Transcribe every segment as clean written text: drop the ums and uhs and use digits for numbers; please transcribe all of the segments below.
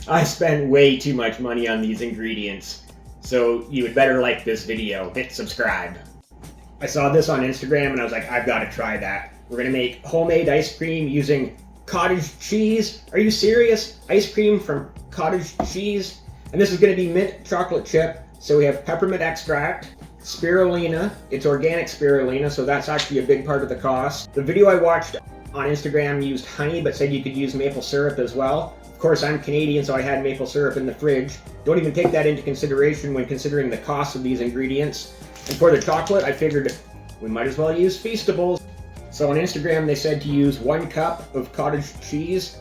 I spend way too much money on these ingredients, so you would better like this video, hit subscribe. I saw this on Instagram and I was like, I've got to try that. We're gonna make homemade ice cream using cottage cheese. Are you serious? Ice cream from cottage cheese? And this is gonna be mint chocolate chip. So we have peppermint extract, spirulina. It's organic spirulina, so that's actually a big part of the cost. The video I watched on Instagram used honey, but said you could use maple syrup as well. Of course, I'm Canadian, so I had maple syrup in the fridge. Don't even take that into consideration when considering the cost of these ingredients. And for the chocolate, I figured we might as well use Feastables. So on Instagram, they said to use 1 cup of cottage cheese.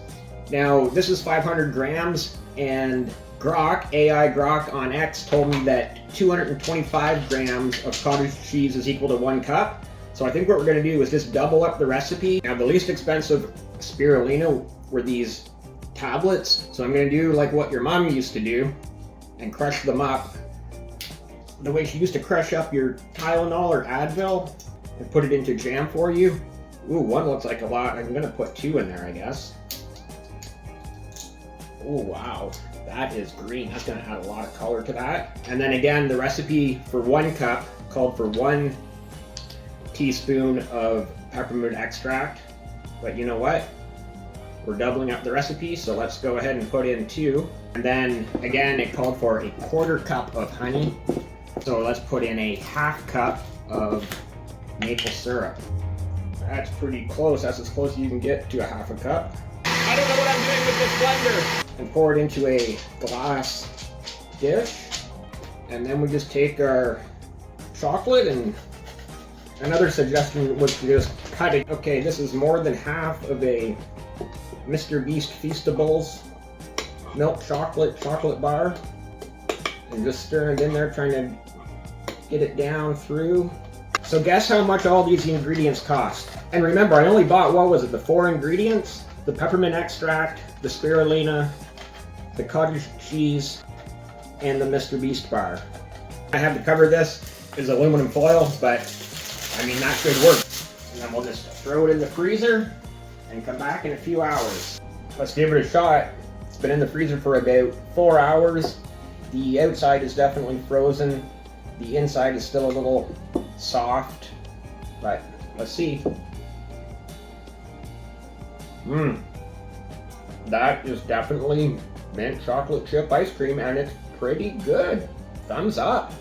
Now, this is 500 grams, and Grok, AI Grok on X, told me that 225 grams of cottage cheese is equal to 1 cup. So I think what we're going to do is just double up the recipe. Now, the least expensive spirulina were these tablets. So I'm going to do like what your mom used to do and crush them up. The way she used to crush up your Tylenol or Advil and put it into jam for you. Ooh, 1 looks like a lot. I'm going to put 2 in there, I guess. Oh, wow. That is green. That's going to add a lot of color to that. And then again, the recipe for 1 cup called for 1 teaspoon of peppermint extract. But you know what? We're doubling up the recipe, so let's go ahead and put in 2. And then again, it called for a 1/4 cup of honey. So let's put in a 1/2 cup of maple syrup. That's pretty close. That's as close as you can get to a 1/2 cup. I don't know what I'm doing with this blender. And pour it into a glass dish. And then we just take our chocolate, and another suggestion was to just cut it. Okay, this is more than half of a Mr. Beast Feastables milk chocolate bar. And just stirring it in there, trying to get it down through. So guess how much all these ingredients cost. And remember, I only bought, what was it, the 4 ingredients? The peppermint extract, the spirulina, the cottage cheese, and the Mr. Beast bar. I have to cover this is aluminum foil, but I mean, that should work. And then we'll just throw it in the freezer and come back in a few hours. Let's give it a shot. It's been in the freezer for about 4 hours. The outside is definitely frozen. The inside is still a little soft, but let's see. That is definitely mint chocolate chip ice cream, and it's pretty good. Thumbs up.